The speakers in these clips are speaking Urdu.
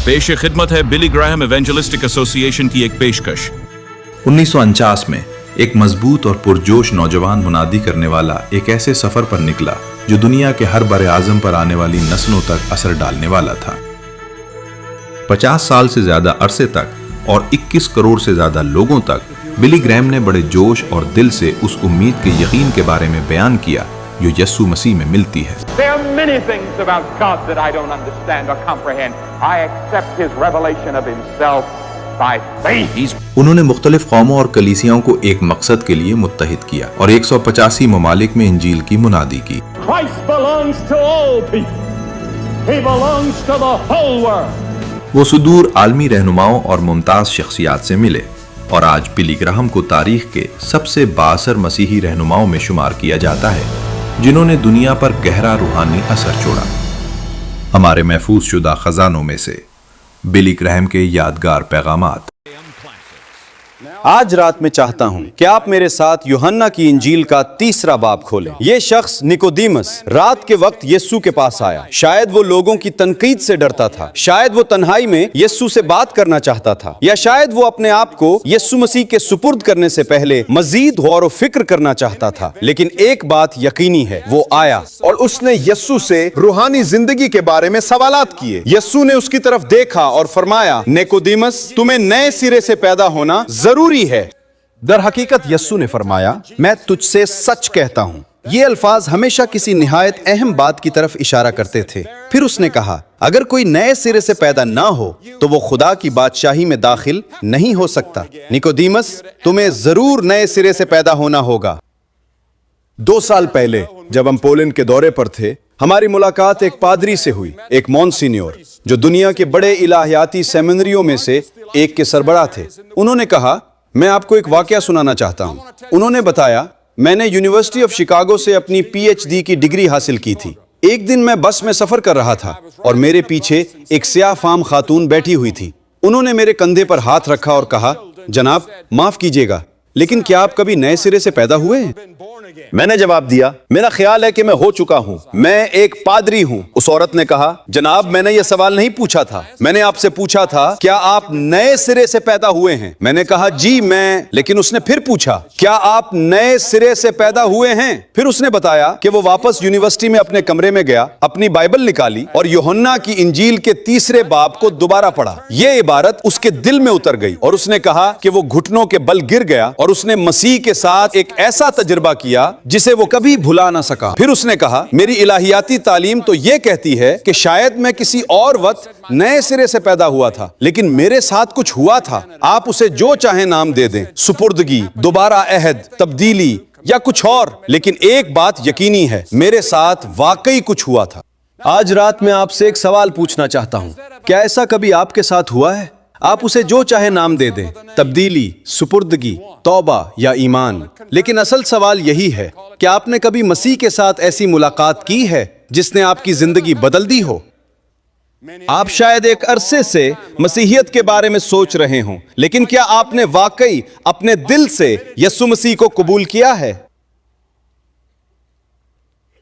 پیش خدمت ہے بلی گراہم ایونجلسٹک ایسوسی ایشن کی ایک پیشکش۔ 1949 میں ایک مضبوط اور پرجوش نوجوان منادی کرنے والا ایک ایسے سفر پر نکلا جو دنیا کے ہر بر اعظم پر آنے والی نسلوں تک اثر ڈالنے والا تھا۔ 50 سال سے زیادہ عرصے تک اور 21 کروڑ سے زیادہ لوگوں تک بلی گرہم نے بڑے جوش اور دل سے اس امید کے یقین کے بارے میں بیان کیا جو یسوع مسیح میں ملتی ہے۔ There are many things about God that I don't understand or comprehend. I accept His revelation of Himself by faith. انہوں نے مختلف قوموں اور کلیسیاؤں کو ایک مقصد کے لیے متحد کیا اور 185 ممالک میں انجیل کی منادی کی۔ Christ belongs to all people. He belongs to the whole world. وہ صدور عالمی رہنماؤں اور ممتاز شخصیات سے ملے اور آج بلی گراہم کو تاریخ کے سب سے بااثر مسیحی رہنماؤں میں شمار کیا جاتا ہے جنہوں نے دنیا پر گہرا روحانی اثر چھوڑا۔ ہمارے محفوظ شدہ خزانوں میں سے بلی گراہم کے یادگار پیغامات۔ آج رات میں چاہتا ہوں کہ آپ میرے ساتھ یوحنا کی انجیل کا 3 باب کھولیں۔ یہ شخص نیکودیمس رات کے وقت یسوع کے پاس آیا۔ شاید وہ لوگوں کی تنقید سے ڈرتا تھا، شاید وہ تنہائی میں یسوع سے بات کرنا چاہتا تھا، یا شاید وہ اپنے آپ کو یسوع مسیح کے سپرد کرنے سے پہلے مزید غور و فکر کرنا چاہتا تھا۔ لیکن ایک بات یقینی ہے، وہ آیا اور اس نے یسوع سے روحانی زندگی کے بارے میں سوالات کیے۔ یسوع نے اس کی طرف دیکھا اور فرمایا، نیکودیمس، تمہیں نئے سرے سے پیدا ہونا ضروری ہے۔ در حقیقت یسوع نے فرمایا، میں تجھ سے سچ کہتا ہوں۔ یہ الفاظ ہمیشہ کسی نہایت اہم بات کی طرف اشارہ کرتے تھے۔ پھر اس نے کہا، اگر کوئی نئے سرے سے پیدا نہ ہو تو وہ خدا کی بادشاہی میں داخل نہیں ہو سکتا۔ نیکودیمس، تمہیں ضرور نئے سرے سے پیدا ہونا ہوگا۔ 2 سال پہلے جب ہم پولینڈ کے دورے پر تھے، ہماری ملاقات ایک پادری سے ہوئی، ایک مونسینیور، جو دنیا کے بڑے الہیاتی سیمنریوں میں سے ایک کے سربراہ تھے۔ انہوں نے کہا، میں آپ کو ایک واقعہ سنانا چاہتا ہوں۔ انہوں نے بتایا، میں نے یونیورسٹی آف شکاگو سے اپنی PhD کی ڈگری حاصل کی تھی۔ ایک دن میں بس میں سفر کر رہا تھا اور میرے پیچھے ایک سیاہ فام خاتون بیٹھی ہوئی تھی۔ انہوں نے میرے کندھے پر ہاتھ رکھا اور کہا، جناب معاف کیجیے گا، لیکن کیا آپ کبھی نئے سرے سے پیدا ہوئے ہیں؟ میں نے جواب دیا، میرا خیال ہے کہ میں ہو چکا ہوں، میں ایک پادری ہوں۔ اس عورت نے کہا، جناب میں نے یہ سوال نہیں پوچھا تھا، میں نے آپ سے پوچھا تھا کیا آپ نئے سرے سے پیدا ہوئے ہیں؟ میں نے کہا جی میں، لیکن اس نے پھر پوچھا، کیا آپ نئے سرے سے پیدا ہوئے ہیں؟ پھر اس نے بتایا کہ وہ واپس یونیورسٹی میں اپنے کمرے میں گیا، اپنی بائبل نکالی اور یوحنا کی انجیل کے 3 باب کو دوبارہ پڑھا۔ یہ عبارت اس کے دل میں اتر گئی اور اس نے کہا کہ وہ گھٹنوں کے بل گر گیا اور اس نے مسیح کے ساتھ ایک ایسا تجربہ کیا جسے وہ کبھی بھلا نہ سکا۔ پھر اس نے کہا، میری الہیاتی تعلیم تو یہ کہتی ہے کہ شاید میں کسی اور وقت نئے سرے سے پیدا ہوا تھا، لیکن میرے ساتھ کچھ ہوا تھا۔ آپ اسے جو چاہیں نام دے دیں، سپردگی، دوبارہ عہد، تبدیلی یا کچھ اور، لیکن ایک بات یقینی ہے، میرے ساتھ واقعی کچھ ہوا تھا۔ آج رات میں آپ سے ایک سوال پوچھنا چاہتا ہوں، کیا ایسا کبھی آپ کے ساتھ ہوا ہے؟ آپ اسے جو چاہے نام دے دیں، تبدیلی، سپردگی، توبہ یا ایمان، لیکن اصل سوال یہی ہے کہ آپ نے کبھی مسیح کے ساتھ ایسی ملاقات کی ہے جس نے آپ کی زندگی بدل دی ہو؟ آپ شاید ایک عرصے سے مسیحیت کے بارے میں سوچ رہے ہوں، لیکن کیا آپ نے واقعی اپنے دل سے یسوع مسیح کو قبول کیا ہے؟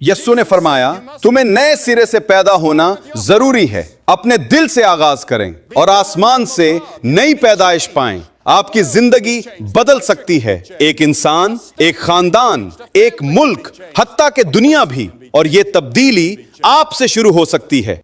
یسوع نے فرمایا، تمہیں نئے سرے سے پیدا ہونا ضروری ہے۔ اپنے دل سے آغاز کریں اور آسمان سے نئی پیدائش پائیں۔ آپ کی زندگی بدل سکتی ہے، ایک انسان، ایک خاندان، ایک ملک، حتیٰ کہ دنیا بھی، اور یہ تبدیلی آپ سے شروع ہو سکتی ہے۔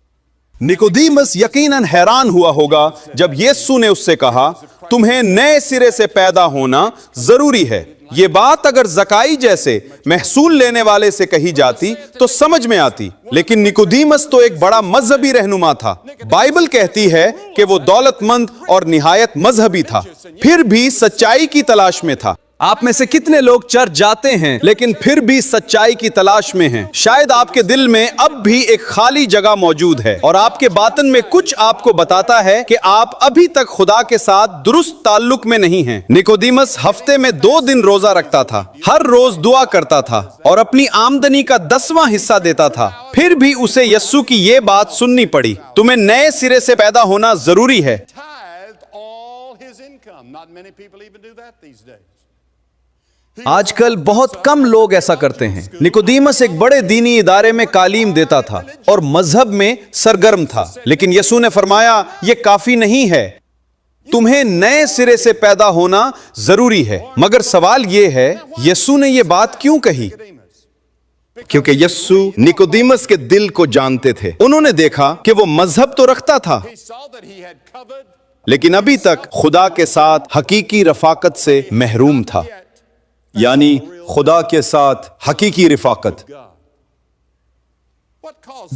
نیکودیمس یقیناً حیران ہوا ہوگا جب یسوع نے اس سے کہا، تمہیں نئے سرے سے پیدا ہونا ضروری ہے۔ یہ بات اگر زکائی جیسے محصول لینے والے سے کہی جاتی تو سمجھ میں آتی، لیکن نیکودیمس تو ایک بڑا مذہبی رہنما تھا۔ بائبل کہتی ہے کہ وہ دولت مند اور نہایت مذہبی تھا، پھر بھی سچائی کی تلاش میں تھا۔ آپ میں سے کتنے لوگ چرچ جاتے ہیں لیکن پھر بھی سچائی کی تلاش میں ہیں؟ شاید آپ کے دل میں اب بھی ایک خالی جگہ موجود ہے اور آپ کے باطن میں کچھ آپ کو بتاتا ہے کہ آپ ابھی تک خدا کے ساتھ درست تعلق میں نہیں ہیں۔ نیکودیمس ہفتے میں 2 دن روزہ رکھتا تھا، ہر روز دعا کرتا تھا اور اپنی آمدنی کا 10واں حصہ دیتا تھا۔ پھر بھی اسے یسوع کی یہ بات سننی پڑی، تمہیں نئے سرے سے پیدا ہونا ضروری ہے۔ آج کل بہت کم لوگ ایسا کرتے ہیں۔ نکودیمس ایک بڑے دینی ادارے میں تعلیم دیتا تھا اور مذہب میں سرگرم تھا، لیکن یسوع نے فرمایا یہ کافی نہیں ہے، تمہیں نئے سرے سے پیدا ہونا ضروری ہے۔ مگر سوال یہ ہے، یسوع نے یہ بات کیوں کہی؟ کیونکہ یسوع نکودیمس کے دل کو جانتے تھے۔ انہوں نے دیکھا کہ وہ مذہب تو رکھتا تھا، لیکن ابھی تک خدا کے ساتھ حقیقی رفاقت سے محروم تھا، یعنی خدا کے ساتھ حقیقی رفاقت۔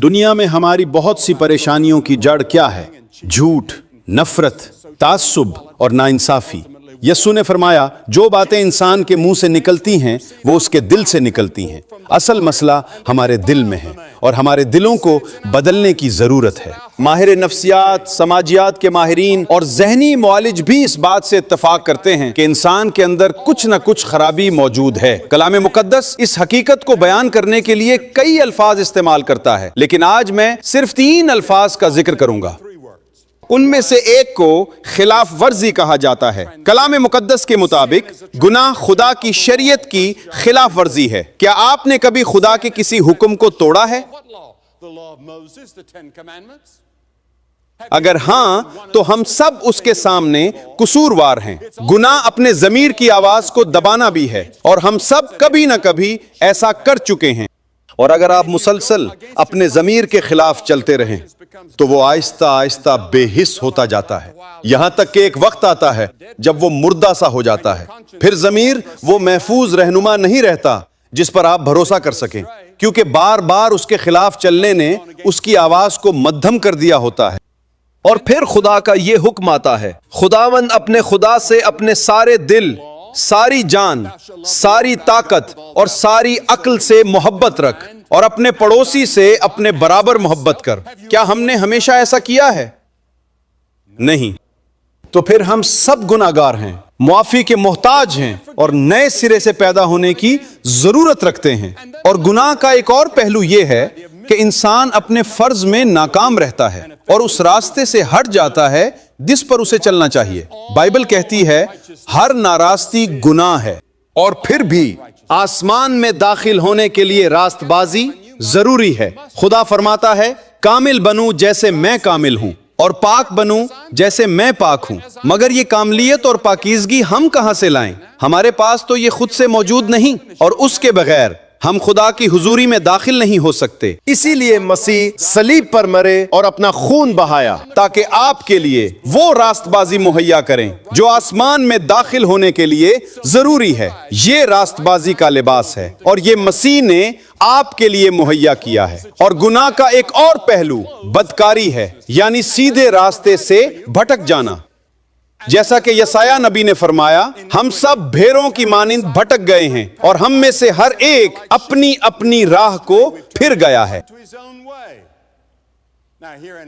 دنیا میں ہماری بہت سی پریشانیوں کی جڑ کیا ہے؟ جھوٹ، نفرت، تعصب اور ناانصافی۔ یسوع نے فرمایا جو باتیں انسان کے منہ سے نکلتی ہیں وہ اس کے دل سے نکلتی ہیں۔ اصل مسئلہ ہمارے دل میں ہے اور ہمارے دلوں کو بدلنے کی ضرورت ہے۔ ماہر نفسیات، سماجیات کے ماہرین اور ذہنی معالج بھی اس بات سے اتفاق کرتے ہیں کہ انسان کے اندر کچھ نہ کچھ خرابی موجود ہے۔ کلام مقدس اس حقیقت کو بیان کرنے کے لیے کئی الفاظ استعمال کرتا ہے، لیکن آج میں صرف 3 الفاظ کا ذکر کروں گا۔ ان میں سے ایک کو خلاف ورزی کہا جاتا ہے۔ کلام مقدس کے مطابق گناہ خدا کی شریعت کی خلاف ورزی ہے۔ کیا آپ نے کبھی خدا کے کسی حکم کو توڑا ہے؟ اگر ہاں تو ہم سب اس کے سامنے قصوروار ہیں۔ گناہ اپنے ضمیر کی آواز کو دبانا بھی ہے، اور ہم سب کبھی نہ کبھی ایسا کر چکے ہیں۔ اور اگر آپ مسلسل اپنے ضمیر کے خلاف چلتے رہیں تو وہ آہستہ آہستہ بے حس ہوتا جاتا ہے، یہاں تک کہ ایک وقت آتا ہے جب وہ مردہ سا ہو جاتا ہے۔ پھر ضمیر وہ محفوظ رہنما نہیں رہتا جس پر آپ بھروسہ کر سکیں، کیونکہ بار بار اس کے خلاف چلنے نے اس کی آواز کو مدھم کر دیا ہوتا ہے۔ اور پھر خدا کا یہ حکم آتا ہے، خداوند اپنے خدا سے اپنے سارے دل، ساری جان، ساری طاقت اور ساری عقل سے محبت رکھ، اور اپنے پڑوسی سے اپنے برابر محبت کر۔ کیا ہم نے ہمیشہ ایسا کیا ہے؟ نہیں۔ تو پھر ہم سب گناہگار ہیں، معافی کے محتاج ہیں، اور نئے سرے سے پیدا ہونے کی ضرورت رکھتے ہیں۔ اور گناہ کا ایک اور پہلو یہ ہے کہ انسان اپنے فرض میں ناکام رہتا ہے اور اس راستے سے ہٹ جاتا ہے جس پر اسے چلنا چاہیے۔ بائبل کہتی ہے ہر ناراستی گناہ ہے، اور پھر بھی آسمان میں داخل ہونے کے لیے راست بازی ضروری ہے۔ خدا فرماتا ہے کامل بنوں جیسے میں کامل ہوں، اور پاک بنوں جیسے میں پاک ہوں۔ مگر یہ کاملیت اور پاکیزگی ہم کہاں سے لائیں؟ ہمارے پاس تو یہ خود سے موجود نہیں، اور اس کے بغیر ہم خدا کی حضوری میں داخل نہیں ہو سکتے۔ اسی لیے مسیح صلیب پر مرے اور اپنا خون بہایا تاکہ آپ کے لیے وہ راست بازی مہیا کریں جو آسمان میں داخل ہونے کے لیے ضروری ہے۔ یہ راست بازی کا لباس ہے، اور یہ مسیح نے آپ کے لیے مہیا کیا ہے۔ اور گناہ کا ایک اور پہلو بدکاری ہے، یعنی سیدھے راستے سے بھٹک جانا۔ جیسا کہ یسایہ نبی نے فرمایا، ہم سب بھیڑوں کی مانند بھٹک گئے ہیں، اور ہم میں سے ہر ایک اپنی اپنی راہ کو پھر گیا ہے۔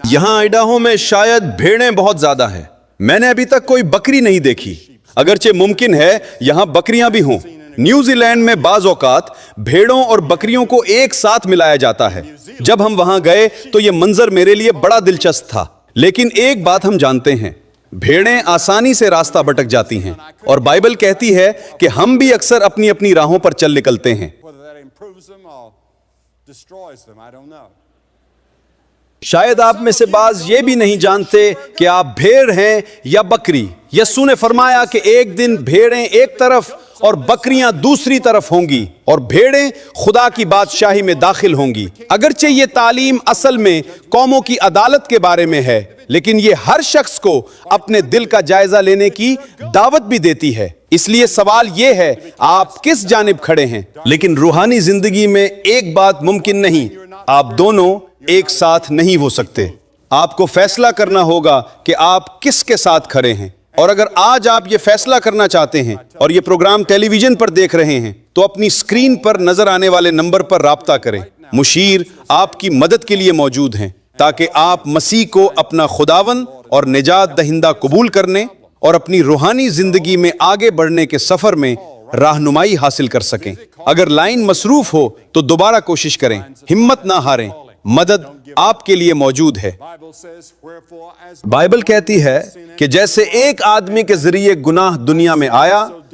یہاں آئیڈاہو میں شاید بھیڑیں بہت زیادہ ہیں۔ میں نے ابھی تک کوئی بکری نہیں دیکھی، اگرچہ ممکن ہے یہاں بکریاں بھی ہوں۔ نیوزی لینڈ میں بعض اوقات بھیڑوں اور بکریوں کو ایک ساتھ ملایا جاتا ہے۔ جب ہم وہاں گئے تو یہ منظر میرے لیے بڑا دلچسپ تھا۔ لیکن ایک بات ہم جانتے ہیں، بھیڑیں آسانی سے راستہ بھٹک جاتی ہیں، اور بائبل کہتی ہے کہ ہم بھی اکثر اپنی اپنی راہوں پر چل نکلتے ہیں۔ شاید آپ میں سے بعض یہ بھی نہیں جانتے کہ آپ بھیڑ ہیں یا بکری۔ یسوع نے فرمایا کہ ایک دن بھیڑیں ایک طرف اور بکریاں دوسری طرف ہوں گی، اور بھیڑیں خدا کی بادشاہی میں داخل ہوں گی۔ اگرچہ یہ تعلیم اصل میں قوموں کی عدالت کے بارے میں ہے، لیکن یہ ہر شخص کو اپنے دل کا جائزہ لینے کی دعوت بھی دیتی ہے۔ اس لیے سوال یہ ہے آپ کس جانب کھڑے ہیں؟ لیکن روحانی زندگی میں ایک بات ممکن نہیں، آپ دونوں ایک ساتھ نہیں ہو سکتے۔ آپ کو فیصلہ کرنا ہوگا کہ آپ کس کے ساتھ کھڑے ہیں۔ اور اگر آج آپ یہ فیصلہ کرنا چاہتے ہیں اور یہ پروگرام ٹیلی ویژن پر دیکھ رہے ہیں تو اپنی اسکرین پر نظر آنے والے نمبر پر رابطہ کریں۔ مشیر آپ کی مدد کے لیے موجود ہیں تاکہ آپ مسیح کو اپنا خداوند اور نجات دہندہ قبول کرنے اور اپنی روحانی زندگی میں آگے بڑھنے کے سفر میں رہنمائی حاصل کر سکیں۔ اگر لائن مصروف ہو تو دوبارہ کوشش کریں، ہمت نہ ہاریں، مدد آپ کے لیے موجود ہے۔ بائبل کہتی ہے کہ جیسے ایک آدمی کے ذریعے گناہ دنیا میں آیا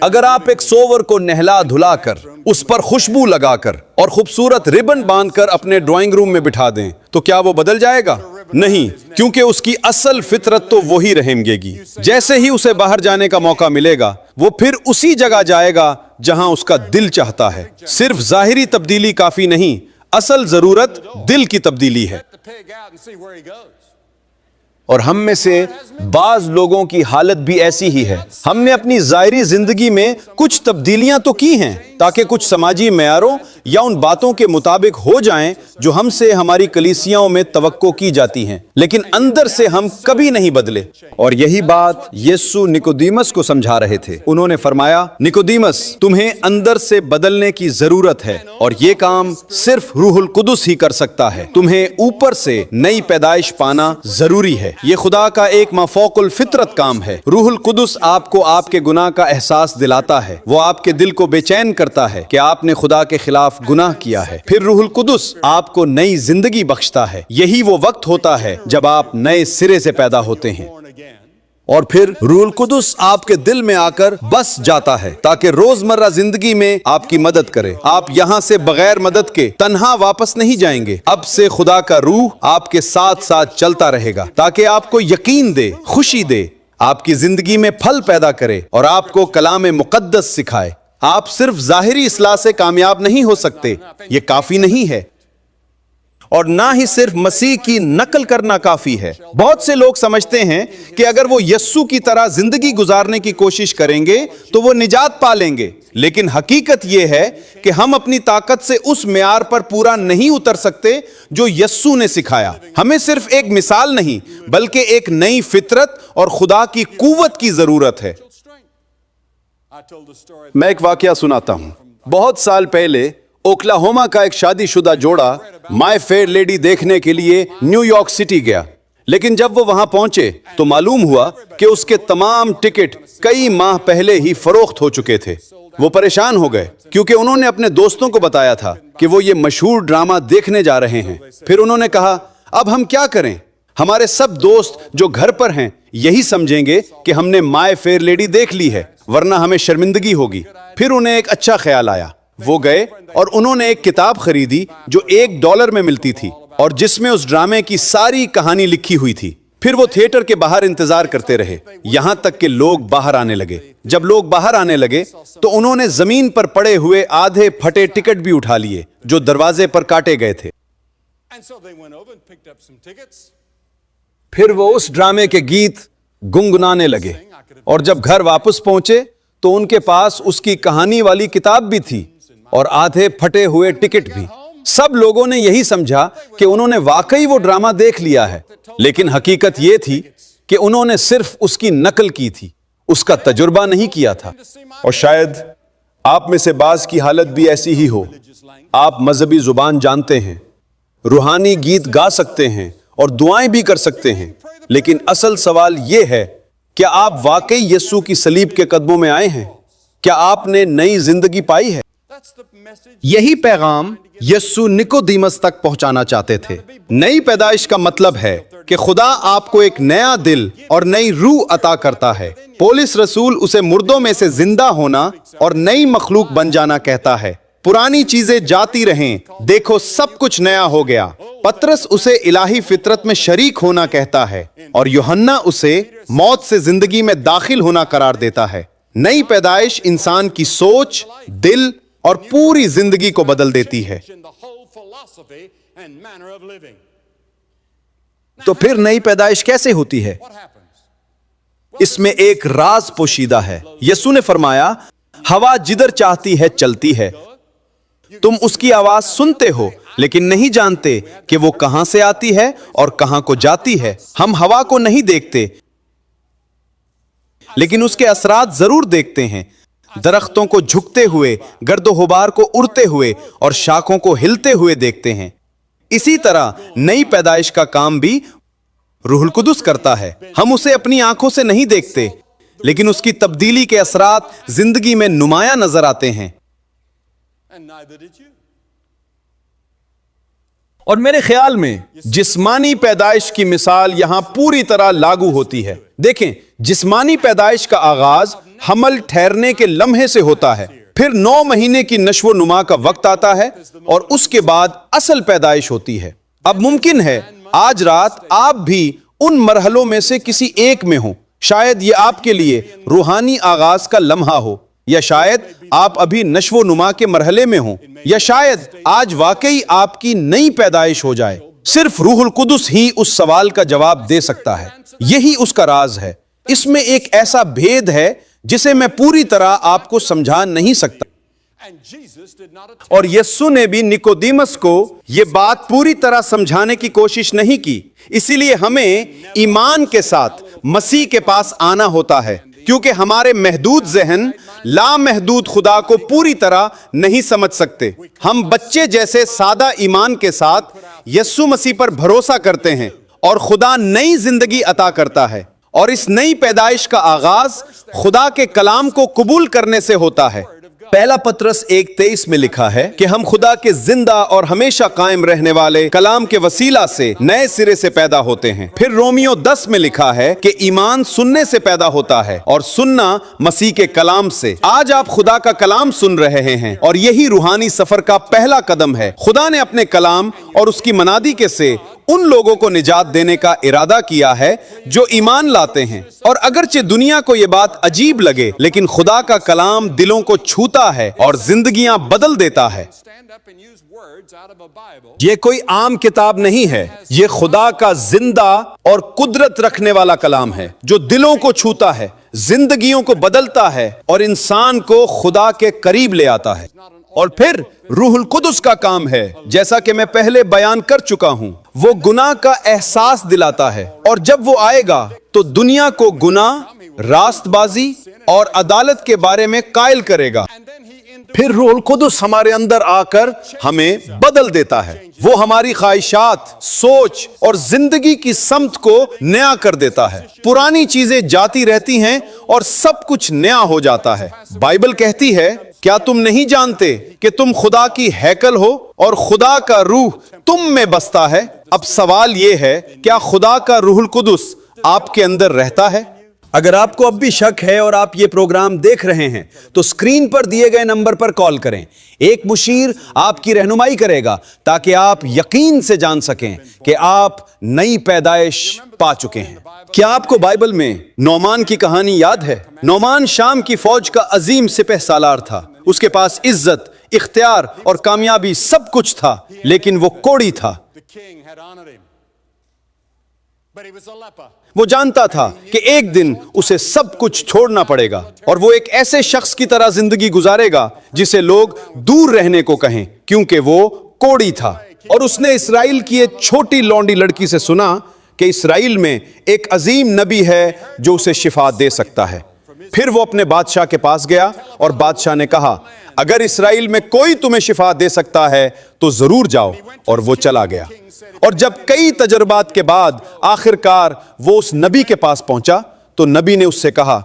اگر آپ ایک سوور کو نہلا دھلا کر اس پر خوشبو لگا کر اور خوبصورت ربن باندھ کر اپنے ڈرائنگ روم میں بٹھا دیں تو کیا وہ بدل جائے گا؟ نہیں، کیونکہ اس کی اصل فطرت تو وہی رہیں گی۔ جیسے ہی اسے باہر جانے کا موقع ملے گا وہ پھر اسی جگہ جائے گا جہاں اس کا دل چاہتا ہے۔ صرف ظاہری تبدیلی کافی نہیں، اصل ضرورت دل کی تبدیلی ہے۔ اور ہم میں سے بعض لوگوں کی حالت بھی ایسی ہی ہے۔ ہم نے اپنی ظاہری زندگی میں کچھ تبدیلیاں تو کی ہیں تاکہ کچھ سماجی معیاروں یا ان باتوں کے مطابق ہو جائیں جو ہم سے ہماری کلیسیاؤں میں توقع کی جاتی ہیں، لیکن اندر سے ہم کبھی نہیں بدلے۔ اور یہی بات یسوع نکودیمس کو سمجھا رہے تھے۔ انہوں نے فرمایا، نکودیمس، تمہیں اندر سے بدلنے کی ضرورت ہے اور یہ کام صرف روح القدس ہی کر سکتا ہے۔ تمہیں اوپر سے نئی پیدائش پانا ضروری ہے۔ یہ خدا کا ایک مافوق الفطرت کام ہے۔ روح القدس آپ کو آپ کے گناہ کا احساس دلاتا ہے۔ وہ آپ کے دل کو بے چین کرتا ہے کہ آپ نے خدا کے خلاف گناہ کیا ہے۔ پھر روح القدس آپ کو نئی زندگی بخشتا ہے۔ یہی وہ وقت ہوتا ہے جب آپ نئے سرے سے پیدا ہوتے ہیں۔ اور پھر روح القدس آپ کے دل میں آ کر بس جاتا ہے تاکہ روزمرہ زندگی میں آپ کی مدد کرے۔ آپ یہاں سے بغیر مدد کے تنہا واپس نہیں جائیں گے۔ اب سے خدا کا روح آپ کے ساتھ ساتھ چلتا رہے گا تاکہ آپ کو یقین دے، خوشی دے، آپ کی زندگی میں پھل پیدا کرے اور آپ کو کلام مقدس سکھائے۔ آپ صرف ظاہری اصلاح سے کامیاب نہیں ہو سکتے، یہ کافی نہیں ہے۔ اور نہ ہی صرف مسیح کی نقل کرنا کافی ہے۔ بہت سے لوگ سمجھتے ہیں کہ اگر وہ یسوع کی طرح زندگی گزارنے کی کوشش کریں گے تو وہ نجات پا لیں گے، لیکن حقیقت یہ ہے کہ ہم اپنی طاقت سے اس معیار پر پورا نہیں اتر سکتے جو یسوع نے سکھایا۔ ہمیں صرف ایک مثال نہیں بلکہ ایک نئی فطرت اور خدا کی قوت کی ضرورت ہے۔ میں ایک واقعہ سناتا ہوں۔ بہت سال پہلے اوکلاہوما کا ایک شادی شدہ جوڑا مائی فیئر لیڈی دیکھنے کے لیے نیو یارک سٹی گیا، لیکن جب وہ وہاں پہنچے تو معلوم ہوا کہ اس کے تمام ٹکٹ کئی ماہ پہلے ہی فروخت ہو چکے تھے۔ وہ پریشان ہو گئے کیونکہ انہوں نے اپنے دوستوں کو بتایا تھا کہ وہ یہ مشہور ڈرامہ دیکھنے جا رہے ہیں۔ پھر انہوں نے کہا، اب ہم کیا کریں؟ ہمارے سب دوست جو گھر پر ہیں یہی سمجھیں گے کہ ہم نے مائی فیئر لیڈی دیکھ لی ہے، ورنہ ہمیں شرمندگی ہوگی۔ پھر انہیں ایک اچھا خیال آیا۔ وہ گئے اور انہوں نے ایک کتاب خریدی جو $1 میں ملتی تھی اور جس میں اس ڈرامے کی ساری کہانی لکھی ہوئی تھی۔ پھر وہ تھیٹر کے باہر انتظار کرتے رہے یہاں تک کہ لوگ باہر آنے لگے۔ جب لوگ باہر آنے لگے تو انہوں نے زمین پر پڑے ہوئے آدھے پھٹے ٹکٹ بھی اٹھا لیے جو دروازے پر کاٹے گئے تھے۔ پھر وہ اس ڈرامے کے گیت گنگنانے لگے اور جب گھر واپس پہنچے تو ان کے پاس اس کی کہانی والی کتاب بھی تھی اور آدھے پھٹے ہوئے ٹکٹ بھی۔ سب لوگوں نے یہی سمجھا کہ انہوں نے واقعی وہ ڈرامہ دیکھ لیا ہے، لیکن حقیقت یہ تھی کہ انہوں نے صرف اس کی نقل کی تھی، اس کا تجربہ نہیں کیا تھا۔ اور شاید آپ میں سے بعض کی حالت بھی ایسی ہی ہو۔ آپ مذہبی زبان جانتے ہیں، روحانی گیت گا سکتے ہیں اور دعائیں بھی کر سکتے ہیں، لیکن اصل سوال یہ ہے، کیا آپ واقعی یسوع کی صلیب کے قدموں میں آئے ہیں؟ کیا آپ نے نئی زندگی پائی ہے؟ یہی پیغام یسوع نکودیمس تک پہنچانا چاہتے تھے۔ نئی پیدائش کا مطلب ہے کہ خدا آپ کو ایک نیا دل اور نئی روح عطا کرتا ہے۔ پولس رسول اسے مردوں میں سے زندہ ہونا اور نئی مخلوق بن جانا کہتا ہے۔ پرانی چیزیں جاتی رہیں، دیکھو سب کچھ نیا ہو گیا۔ پترس اسے الہی فطرت میں شریک ہونا کہتا ہے اور یوحنا اسے موت سے زندگی میں داخل ہونا قرار دیتا ہے۔ نئی پیدائش انسان کی سوچ، دل اور پوری زندگی کو بدل دیتی ہے۔ تو پھر نئی پیدائش کیسے ہوتی ہے؟ اس میں ایک راز پوشیدہ ہے۔ یسوع نے فرمایا، ہوا جدھر چاہتی ہے چلتی ہے، تم اس کی آواز سنتے ہو لیکن نہیں جانتے کہ وہ کہاں سے آتی ہے اور کہاں کو جاتی ہے۔ ہم ہوا کو نہیں دیکھتے لیکن اس کے اثرات ضرور دیکھتے ہیں، درختوں کو جھکتے ہوئے، گرد و غبار کو اڑتے ہوئے اور شاخوں کو ہلتے ہوئے دیکھتے ہیں۔ اسی طرح نئی پیدائش کا کام بھی روح القدس کرتا ہے۔ ہم اسے اپنی آنکھوں سے نہیں دیکھتے لیکن اس کی تبدیلی کے اثرات زندگی میں نمایاں نظر آتے ہیں۔ اور میرے خیال میں جسمانی پیدائش کی مثال یہاں پوری طرح لاگو ہوتی ہے۔ دیکھیں، جسمانی پیدائش کا آغاز حمل ٹھہرنے کے لمحے سے ہوتا ہے، پھر 9 مہینے کی نشو و نما کا وقت آتا ہے اور اس کے بعد اصل پیدائش ہوتی ہے۔ اب ممکن ہے آج رات آپ بھی ان مرحلوں میں سے کسی ایک میں ہوں، شاید یہ آپ کے لیے روحانی آغاز کا لمحہ ہو، یا شاید آپ ابھی نشو و نما کے مرحلے میں ہوں، یا شاید آج واقعی آپ کی نئی پیدائش ہو جائے۔ صرف روح القدس ہی اس سوال کا جواب دے سکتا ہے، یہی اس کا راز ہے۔ اس میں ایک ایسا بھید ہے جسے میں پوری طرح آپ کو سمجھا نہیں سکتا، اور یسوع نے بھی نکودیمس کو یہ بات پوری طرح سمجھانے کی کوشش نہیں کی۔ اسی لیے ہمیں ایمان کے ساتھ مسیح کے پاس آنا ہوتا ہے، کیونکہ ہمارے محدود ذہن لامحدود خدا کو پوری طرح نہیں سمجھ سکتے۔ ہم بچے جیسے سادہ ایمان کے ساتھ یسوع مسیح پر بھروسہ کرتے ہیں اور خدا نئی زندگی عطا کرتا ہے، اور اس نئی پیدائش کا آغاز خدا کے کلام کو قبول کرنے سے ہوتا ہے۔ پہلا پطرس 1:23 میں لکھا ہے کہ ہم خدا کے زندہ اور ہمیشہ قائم رہنے والے کلام کے وسیلہ سے نئے سرے سے پیدا ہوتے ہیں۔ پھر رومیو 10 میں لکھا ہے کہ ایمان سننے سے پیدا ہوتا ہے اور سننا مسیح کے کلام سے۔ آج آپ خدا کا کلام سن رہے ہیں اور یہی روحانی سفر کا پہلا قدم ہے۔ خدا نے اپنے کلام اور اس کی منادی کے سے ان لوگوں کو نجات دینے کا ارادہ کیا ہے جو ایمان لاتے ہیں، اور اگرچہ دنیا کو یہ بات عجیب لگے، لیکن خدا کا کلام دلوں کو چھوتا ہے اور زندگیاں بدل دیتا ہے۔ یہ کوئی عام کتاب نہیں ہے، یہ خدا کا زندہ اور قدرت رکھنے والا کلام ہے جو دلوں کو چھوتا ہے، زندگیوں کو بدلتا ہے اور انسان کو خدا کے قریب لے آتا ہے۔ اور پھر روح القدس کا کام ہے، جیسا کہ میں پہلے بیان کر چکا ہوں، وہ گناہ کا احساس دلاتا ہے، اور جب وہ آئے گا تو دنیا کو گناہ، راست بازی اور عدالت کے بارے میں قائل کرے گا۔ پھر روح القدس ہمارے اندر آ کر ہمیں بدل دیتا ہے، وہ ہماری خواہشات، سوچ اور زندگی کی سمت کو نیا کر دیتا ہے۔ پرانی چیزیں جاتی رہتی ہیں اور سب کچھ نیا ہو جاتا ہے۔ بائبل کہتی ہے، کیا تم نہیں جانتے کہ تم خدا کی ہیکل ہو اور خدا کا روح تم میں بستا ہے؟ اب سوال یہ ہے، کیا خدا کا روح القدس آپ کے اندر رہتا ہے؟ اگر آپ کو اب بھی شک ہے اور آپ یہ پروگرام دیکھ رہے ہیں تو اسکرین پر دیے گئے نمبر پر کال کریں۔ ایک مشیر آپ کی رہنمائی کرے گا تاکہ آپ یقین سے جان سکیں کہ آپ نئی پیدائش پا چکے ہیں۔ کیا آپ کو بائبل میں نعمان کی کہانی یاد ہے؟ نعمان شام کی فوج کا عظیم سپہ سالار تھا، اس کے پاس عزت، اختیار اور کامیابی سب کچھ تھا، لیکن وہ کوڑی تھا۔ وہ جانتا تھا کہ ایک دن اسے سب کچھ چھوڑنا پڑے گا، اور وہ ایک ایسے شخص کی طرح زندگی گزارے گا جسے لوگ دور رہنے کو کہیں، کیونکہ وہ کوڑی تھا۔ اور اس نے اسرائیل کی ایک چھوٹی لونڈی لڑکی سے سنا کہ اسرائیل میں ایک عظیم نبی ہے جو اسے شفا دے سکتا ہے۔ پھر وہ اپنے بادشاہ کے پاس گیا اور بادشاہ نے کہا، اگر اسرائیل میں کوئی تمہیں شفا دے سکتا ہے تو ضرور جاؤ، اور وہ چلا گیا۔ اور جب کئی تجربات کے بعد آخر کار وہ اس نبی کے پاس پہنچا تو نبی نے اس سے کہا،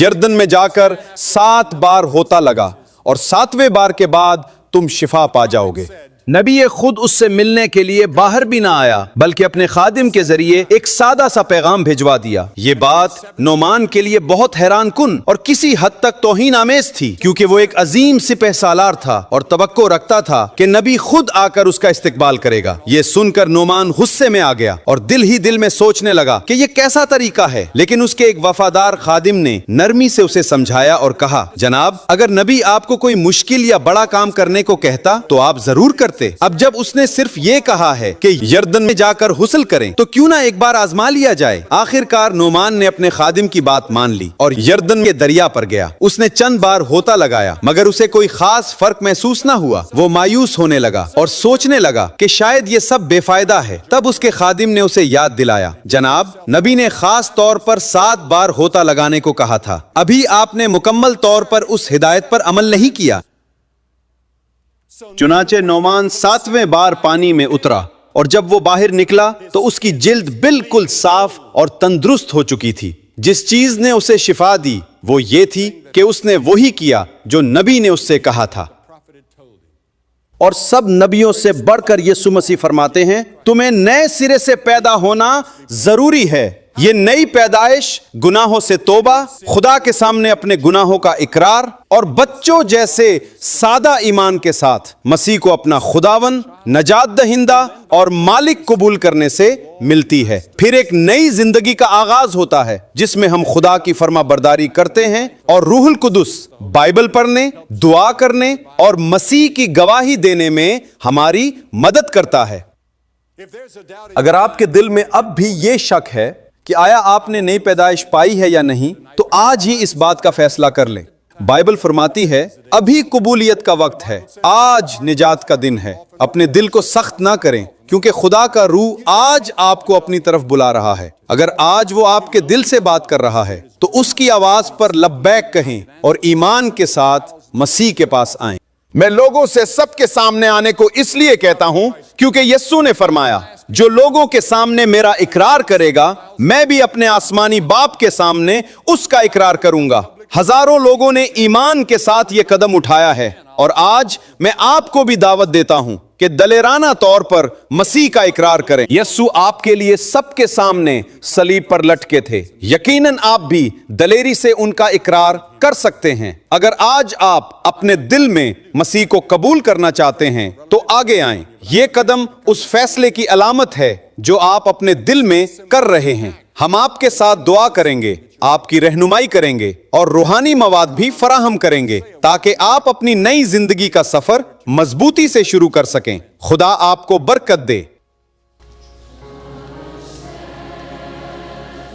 یردن میں جا کر 7 بار ہوتا لگا اور 7ویں بار کے بعد تم شفا پا جاؤ گے۔ نبی خود اس سے ملنے کے لیے باہر بھی نہ آیا، بلکہ اپنے خادم کے ذریعے ایک سادہ سا پیغام بھجوا دیا۔ یہ بات نعمان کے لیے بہت حیران کن اور کسی حد تک توہین آمیز تھی، کیونکہ وہ ایک عظیم سپہ سالار تھا اور توقع رکھتا تھا کہ نبی خود آ کر اس کا استقبال کرے گا۔ یہ سن کر نعمان غصے میں آ گیا اور دل ہی دل میں سوچنے لگا کہ یہ کیسا طریقہ ہے، لیکن اس کے ایک وفادار خادم نے نرمی سے اسے سمجھایا اور کہا، جناب، اگر نبی آپ کو کوئی مشکل یا بڑا کام کرنے کو کہتا تو آپ ضرور کرتے۔ اب جب اس نے صرف یہ کہا ہے کہ یردن میں جا کر غسل کریں تو کیوں نہ ایک بار آزما لیا جائے۔ آخر کار نعمان نے اپنے خادم کی بات مان لی اور یردن کے دریا پر گیا۔ اس نے چند بار ہوتا لگایا مگر اسے کوئی خاص فرق محسوس نہ ہوا۔ وہ مایوس ہونے لگا اور سوچنے لگا کہ شاید یہ سب بے فائدہ ہے۔ تب اس کے خادم نے اسے یاد دلایا، جناب، نبی نے خاص طور پر 7 بار ہوتا لگانے کو کہا تھا، ابھی آپ نے مکمل طور پر اس ہدایت پر عمل نہیں کیا۔ چنانچہ نعمان 7ویں بار پانی میں اترا، اور جب وہ باہر نکلا تو اس کی جلد بالکل صاف اور تندرست ہو چکی تھی۔ جس چیز نے اسے شفا دی وہ یہ تھی کہ اس نے وہی کیا جو نبی نے اس سے کہا تھا۔ اور سب نبیوں سے بڑھ کر یسوع مسیح فرماتے ہیں، تمہیں نئے سرے سے پیدا ہونا ضروری ہے۔ یہ نئی پیدائش گناہوں سے توبہ، خدا کے سامنے اپنے گناہوں کا اقرار اور بچوں جیسے سادہ ایمان کے ساتھ مسیح کو اپنا خداون، نجات دہندہ اور مالک قبول کرنے سے ملتی ہے۔ پھر ایک نئی زندگی کا آغاز ہوتا ہے جس میں ہم خدا کی فرما برداری کرتے ہیں اور روح القدس بائبل پڑھنے، دعا کرنے اور مسیح کی گواہی دینے میں ہماری مدد کرتا ہے۔ اگر آپ کے دل میں اب بھی یہ شک ہے کہ آیا آپ نے نئی پیدائش پائی ہے یا نہیں، تو آج ہی اس بات کا فیصلہ کر لیں۔ بائبل فرماتی ہے ابھی قبولیت کا وقت ہے، آج نجات کا دن ہے۔ اپنے دل کو سخت نہ کریں کیونکہ خدا کا روح آج آپ کو اپنی طرف بلا رہا ہے۔ اگر آج وہ آپ کے دل سے بات کر رہا ہے تو اس کی آواز پر لبیک کہیں اور ایمان کے ساتھ مسیح کے پاس آئیں۔ میں لوگوں سے سب کے سامنے آنے کو اس لیے کہتا ہوں کیونکہ یسوع نے فرمایا، جو لوگوں کے سامنے میرا اقرار کرے گا میں بھی اپنے آسمانی باپ کے سامنے اس کا اقرار کروں گا۔ ہزاروں لوگوں نے ایمان کے ساتھ یہ قدم اٹھایا ہے اور آج میں آپ کو بھی دعوت دیتا ہوں کہ دلیرانہ طور پر مسیح کا اقرار کریں۔ یسوع آپ کے لیے سب کے سامنے صلیب پر لٹکے تھے، یقیناً آپ بھی دلیری سے ان کا اقرار کر سکتے ہیں۔ اگر آج آپ اپنے دل میں مسیح کو قبول کرنا چاہتے ہیں تو آگے آئیں۔ یہ قدم اس فیصلے کی علامت ہے جو آپ اپنے دل میں کر رہے ہیں۔ ہم آپ کے ساتھ دعا کریں گے، آپ کی رہنمائی کریں گے اور روحانی مواد بھی فراہم کریں گے تاکہ آپ اپنی نئی زندگی کا سفر مضبوطی سے شروع کر سکیں۔ خدا آپ کو برکت دے۔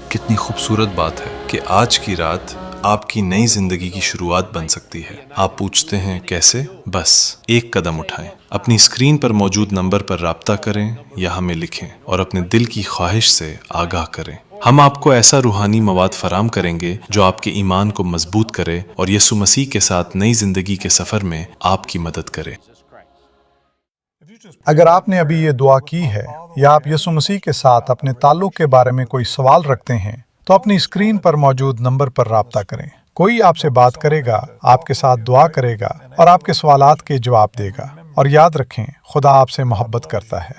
کتنی خوبصورت بات ہے کہ آج کی رات آپ کی نئی زندگی کی شروعات بن سکتی ہے۔ آپ پوچھتے ہیں کیسے؟ بس ایک قدم اٹھائیں، اپنی اسکرین پر موجود نمبر پر رابطہ کریں یا ہمیں لکھیں اور اپنے دل کی خواہش سے آگاہ کریں۔ ہم آپ کو ایسا روحانی مواد فراہم کریں گے جو آپ کے ایمان کو مضبوط کرے اور یسوع مسیح کے ساتھ نئی زندگی کے سفر میں آپ کی مدد کرے۔ اگر آپ نے ابھی یہ دعا کی ہے یا آپ یسوع مسیح کے ساتھ اپنے تعلق کے بارے میں کوئی سوال رکھتے ہیں تو اپنی اسکرین پر موجود نمبر پر رابطہ کریں۔ کوئی آپ سے بات کرے گا، آپ کے ساتھ دعا کرے گا اور آپ کے سوالات کے جواب دے گا۔ اور یاد رکھیں، خدا آپ سے محبت کرتا ہے۔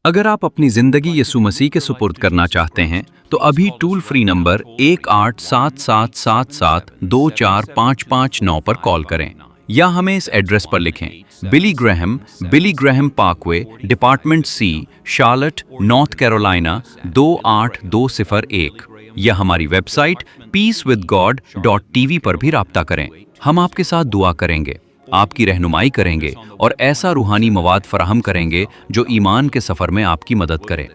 اگر آپ اپنی زندگی یسوع مسیح کے سپرد کرنا چاہتے ہیں تو ابھی ٹول فری نمبر 1-877-772-4559 پر کال کریں یا ہمیں اس ایڈریس پر لکھیں: بلی گریہم پارک وے، ڈپارٹمنٹ سی، شارلٹ، نارتھ کیرولائنا 28201، یا ہماری ویب سائٹ peacewithgod.tv پر بھی رابطہ کریں۔ ہم آپ کے ساتھ دعا کریں گے، آپ کی رہنمائی کریں گے اور ایسا روحانی مواد فراہم کریں گے جو ایمان کے سفر میں آپ کی مدد کرے۔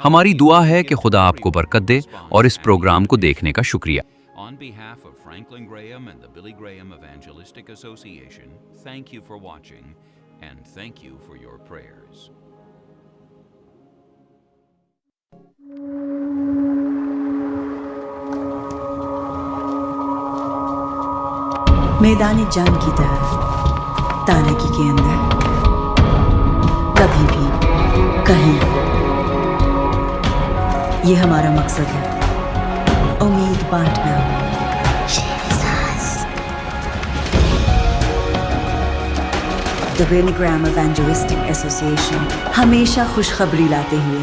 ہماری دعا ہے کہ خدا آپ کو برکت دے اور اس پروگرام کو دیکھنے کا شکریہ۔ On behalf of Franklin Graham and the Billy Graham Evangelistic Association, thank you for watching and thank you for your prayers. میدان جنگ کی طرف تارکی کے اندر کبھی بھی کہیں یہ ہمارا مقصد ہے، امید بانٹنا۔ The Billy Graham Evangelistic Association ہمیشہ خوشخبری لاتے ہوئے